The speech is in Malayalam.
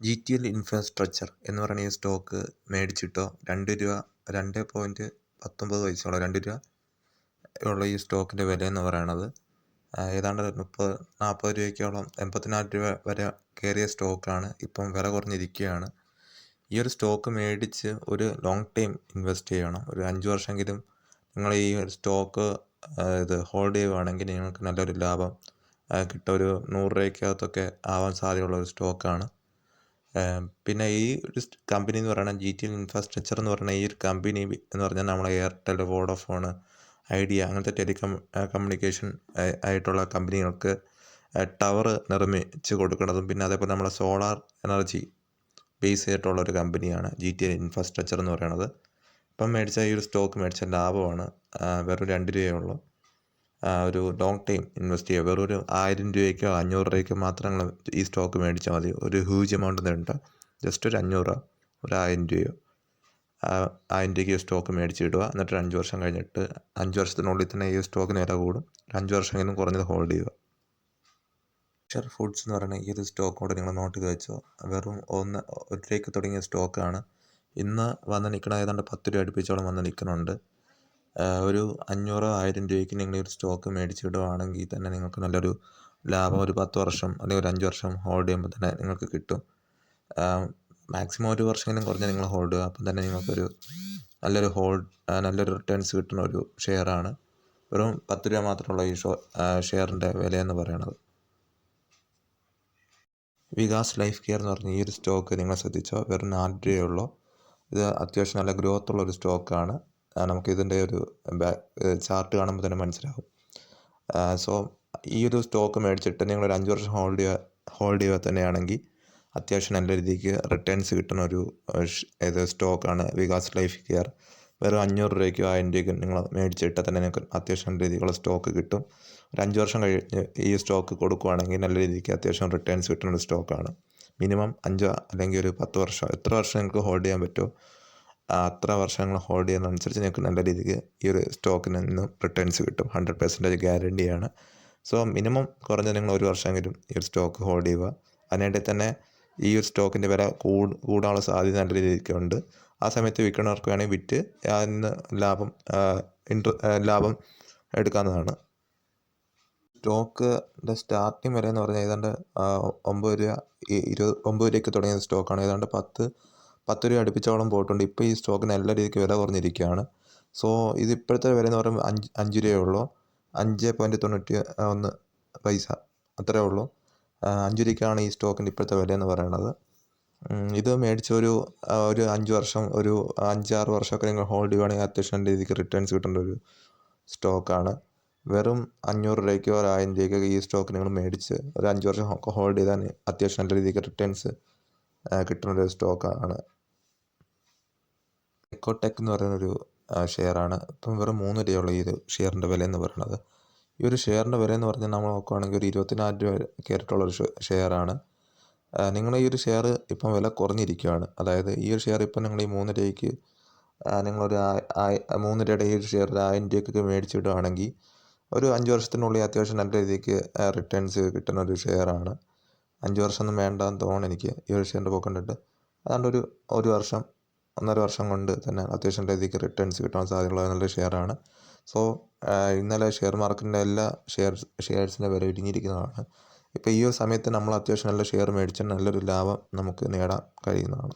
GTL ഇൻഫ്രാസ്ട്രക്ചർ എന്ന് പറയുന്ന ഈ സ്റ്റോക്ക് മേടിച്ചിട്ടോ 2 രൂപ 2.19 പൈസയോളം 2 രൂപ ഉള്ള ഈ സ്റ്റോക്കിൻ്റെ വിലയെന്ന് പറയണത് ഏതാണ്ട് 30-40 രൂപയ്ക്കോളം 84 രൂപ വരെ കയറിയ സ്റ്റോക്കാണ്. ഇപ്പം വില കുറഞ്ഞിരിക്കുകയാണ്. ഈ ഒരു സ്റ്റോക്ക് മേടിച്ച് ഒരു ലോങ് ടൈം ഇൻവെസ്റ്റ് ചെയ്യണം. ഒരു 5 വർഷമെങ്കിലും നിങ്ങൾ ഈ ഒരു സ്റ്റോക്ക് ഹോൾഡ് ചെയ്യുകയാണെങ്കിൽ നിങ്ങൾക്ക് നല്ലൊരു ലാഭം കിട്ടും. ഒരു 100 രൂപയ്ക്കകത്തൊക്കെ ആവാൻ സാധ്യതയുള്ള ഒരു സ്റ്റോക്കാണ്. പിന്നെ ഈ ഒരു കമ്പനി എന്ന് പറയുന്നത് GTL ഇൻഫ്രാസ്ട്രക്ചർ എന്ന് പറയുന്ന ഈ ഒരു കമ്പനി എന്ന് പറഞ്ഞാൽ നമ്മളെ എയർടെൽ, വോഡഫോൺ, ഐഡിയ അങ്ങനത്തെ കമ്മ്യൂണിക്കേഷൻ ആയിട്ടുള്ള കമ്പനികൾക്ക് ടവർ നിർമ്മിച്ച് കൊടുക്കുന്നതും പിന്നെ അതേപോലെ നമ്മളെ സോളാർ എനർജി ബേസ് ചെയ്തിട്ടുള്ള ഒരു കമ്പനിയാണ് GTL ഇൻഫ്രാസ്ട്രക്ചർ എന്ന് പറയുന്നത്. ഇപ്പം മേടിച്ച ഈ ഒരു സ്റ്റോക്ക് മേടിച്ച ലാഭമാണ്. വെറും 2 രൂപയേ ഉള്ളൂ. ഒരു ലോങ് ടൈം ഇൻവെസ്റ്റ് ചെയ്യുക. വെറും ഒരു 1000 രൂപയ്ക്കോ 500 രൂപയ്ക്കോ മാത്രം നിങ്ങൾ ഈ സ്റ്റോക്ക് മേടിച്ചാൽ മതി. ഒരു ഹ്യൂജ് എമൗണ്ട് വേണ്ട. ജസ്റ്റ് ഒരു 500 രൂപ, ഒരു 1000 രൂപയോ 1000 രൂപയ്ക്ക് സ്റ്റോക്ക് മേടിച്ചിടുക. എന്നിട്ട് 5 വർഷം കഴിഞ്ഞിട്ട് 5 വർഷത്തിനുള്ളിൽ തന്നെ ഈ സ്റ്റോക്കിന് വില കൂടും. 5 വർഷമെങ്കിലും കുറഞ്ഞത് ഹോൾഡ് ചെയ്യുക. ഷെർ ഫുഡ്സ് എന്ന് പറയുന്ന ഈ ഒരു സ്റ്റോക്ക് കൂടെ നിങ്ങൾ നോട്ട് ചെയ്ത് വെച്ചോ. വെറും 1 രൂപയ്ക്ക് തുടങ്ങിയ സ്റ്റോക്കാണ്. ഇന്ന് വന്ന് നിൽക്കണ ഏതാണ്ട് 10 രൂപ അടുപ്പിച്ചോളം വന്ന് നിൽക്കുന്നുണ്ട്. ഒരു 500-1000 രൂപയ്ക്ക് നിങ്ങൾ ഒരു സ്റ്റോക്ക് മേടിച്ചിടുകയാണെങ്കിൽ തന്നെ നിങ്ങൾക്ക് നല്ലൊരു ലാഭം ഒരു 10 വർഷം അല്ലെങ്കിൽ ഒരു 5 വർഷം ഹോൾഡ് ചെയ്യുമ്പോൾ തന്നെ നിങ്ങൾക്ക് കിട്ടും. മാക്സിമം ഒരു വർഷമെങ്കിലും കുറഞ്ഞ് നിങ്ങൾ ഹോൾഡ് ചെയ്യുക. അപ്പം തന്നെ നിങ്ങൾക്കൊരു നല്ലൊരു റിട്ടേൺസ് കിട്ടുന്ന ഒരു ഷെയറാണ്. വെറും 10 രൂപ മാത്രമുള്ള ഈ ഷെയറിൻ്റെ വിലയെന്ന് പറയണത്. വികാസ് ലൈഫ് കെയർ എന്ന് പറഞ്ഞ ഈ ഒരു സ്റ്റോക്ക് നിങ്ങൾ ശ്രദ്ധിച്ചോ. വെറും 4 രൂപയേ ഉള്ളൂ. ഇത് അത്യാവശ്യം നല്ല ഗ്രോത്തുള്ള ഒരു സ്റ്റോക്കാണ്. നമുക്കിതിൻ്റെ ഒരു ചാർട്ട് കാണുമ്പോൾ തന്നെ മനസ്സിലാവും. സോ ഈ ഒരു സ്റ്റോക്ക് മേടിച്ചിട്ട് നിങ്ങളൊരു 5 വർഷം ഹോൾഡ് ചെയ്യുക തന്നെയാണെങ്കിൽ അത്യാവശ്യം നല്ല രീതിക്ക് റിട്ടേൺസ് കിട്ടുന്ന ഒരു സ്റ്റോക്കാണ് വികാസ് ലൈഫ് കെയർ. വെറും 500 രൂപയ്ക്കോ 1000 രൂപയ്ക്കോ നിങ്ങൾ മേടിച്ചിട്ടാൽ തന്നെ നിങ്ങൾക്ക് അത്യാവശ്യം നല്ല രീതിക്കുള്ള സ്റ്റോക്ക് കിട്ടും. ഒരു 5 വർഷം കഴിഞ്ഞ് ഈ സ്റ്റോക്ക് കൊടുക്കുകയാണെങ്കിൽ നല്ല രീതിക്ക് അത്യാവശ്യം റിട്ടേൺസ് കിട്ടുന്ന ഒരു സ്റ്റോക്കാണ്. മിനിമം 5 അല്ലെങ്കിൽ ഒരു 10 വർഷം, എത്ര വർഷം നിങ്ങൾക്ക് ഹോൾഡ് ചെയ്യാൻ പറ്റുമോ അത്ര വർഷങ്ങൾ ഹോൾഡ് ചെയ്യുന്നതനുസരിച്ച് നിങ്ങൾക്ക് നല്ല രീതിക്ക് ഈ ഒരു സ്റ്റോക്കിൽ നിന്നും റിട്ടേൺസ് കിട്ടും. 100% ഗ്യാരണ്ടിയാണ്. സോ മിനിമം കുറഞ്ഞ നിങ്ങൾ ഒരു വർഷമെങ്കിലും ഈ ഒരു സ്റ്റോക്ക് ഹോൾഡ് ചെയ്യുക. അതിനിടയിൽ തന്നെ ഈ ഒരു സ്റ്റോക്കിൻ്റെ വില കൂടാനുള്ള സാധ്യത നല്ല രീതിക്കുണ്ട്. ആ സമയത്ത് വിൽക്കുന്നവർക്ക് വേണമെങ്കിൽ വിറ്റ് അതിന് ലാഭം എടുക്കാവുന്നതാണ്. സ്റ്റോക്കിൻ്റെ സ്റ്റാർട്ടിങ് വില എന്ന് പറഞ്ഞാൽ ഏതാണ്ട് 9 രൂപയ്ക്ക് തുടങ്ങിയ സ്റ്റോക്കാണ്. ഏതാണ്ട് 10 രൂപ അടുപ്പിച്ചോളം പോയിട്ടുണ്ട്. ഇപ്പോൾ ഈ സ്റ്റോക്കിന് നല്ല രീതിക്ക് വില കുറഞ്ഞിരിക്കുകയാണ്. സോ ഇത് ഇപ്പോഴത്തെ വില എന്ന് പറയുമ്പോൾ 5 രൂപയേ ഉള്ളൂ. 5.91 പൈസ അത്രയേ ഉള്ളൂ. 5 രൂപയ്ക്കാണ് ഈ സ്റ്റോക്കിൻ്റെ ഇപ്പോഴത്തെ വില എന്ന് പറയുന്നത്. ഇത് മേടിച്ച് ഒരു 5 വർഷം, ഒരു 5-6 വർഷമൊക്കെ നിങ്ങൾ ഹോൾഡ് ചെയ്യുകയാണെങ്കിൽ അത്യാവശ്യം നല്ല രീതിക്ക് റിട്ടേൺസ് കിട്ടേണ്ട ഒരു സ്റ്റോക്കാണ്. വെറും 500 രൂപയ്ക്കോ 1000 രൂപയ്ക്കോ ഈ സ്റ്റോക്ക് നിങ്ങൾ മേടിച്ച് ഒരു 5 വർഷം ഹോൾഡ് ചെയ്താൽ അത്യാവശ്യം നല്ല രീതിക്ക് റിട്ടേൺസ് കിട്ടുന്നൊരു സ്റ്റോക്കാണ്. എക്കോടെക് എന്ന് പറയുന്നൊരു ഷെയറാണ്. ഇപ്പം വെറും 3 രൂപയുള്ള ഈ ഒരു ഷെയറിൻ്റെ വില എന്ന് പറയുന്നത്. ഈ ഒരു ഷെയറിൻ്റെ വില എന്ന് പറഞ്ഞാൽ നമ്മൾ നോക്കുകയാണെങ്കിൽ ഒരു 24 രൂപ കയറിയിട്ടുള്ളൊരു ഷെയറാണ്. നിങ്ങൾ ഈ ഒരു ഷെയർ ഇപ്പം വില കുറഞ്ഞിരിക്കുകയാണ്. അതായത് ഈ ഒരു ഷെയർ ഇപ്പം നിങ്ങൾ ഈ 3 രൂപയ്ക്ക് നിങ്ങളൊരു 3 രൂപയുടെ ഈ ഒരു ഷെയർ 1000 രൂപയ്ക്കൊക്കെ മേടിച്ചിടുകയാണെങ്കിൽ ഒരു 5 വർഷത്തിനുള്ളിൽ അത്യാവശ്യം നല്ല രീതിക്ക് റിട്ടേൺസ് കിട്ടുന്ന ഒരു ഷെയറാണ്. 5 വർഷമൊന്നും വേണ്ടെന്ന് തോന്നുന്നു എനിക്ക് ഈ ഒരു ഷെയറിൻ്റെ പോക്ക് കണ്ടിട്ട്. അതുകൊണ്ട് ഒരു വർഷം 1.5 വർഷം കൊണ്ട് തന്നെ അത്യാവശ്യം നല്ല രീതിക്ക് റിട്ടേൺസ് കിട്ടാൻ സാധ്യതയുള്ള നല്ലൊരു ഷെയറാണ്. സോ ഇന്നലെ ഷെയർ മാർക്കറ്റിൻ്റെ എല്ലാ ഷെയർസിൻ്റെ വില ഇടിഞ്ഞിരിക്കുന്നതാണ്. ഇപ്പോൾ ഈ ഒരു സമയത്ത് നമ്മൾ അത്യാവശ്യം നല്ല ഷെയർ മേടിച്ചാൽ നല്ലൊരു ലാഭം നമുക്ക് നേടാൻ കഴിയുന്നതാണ്.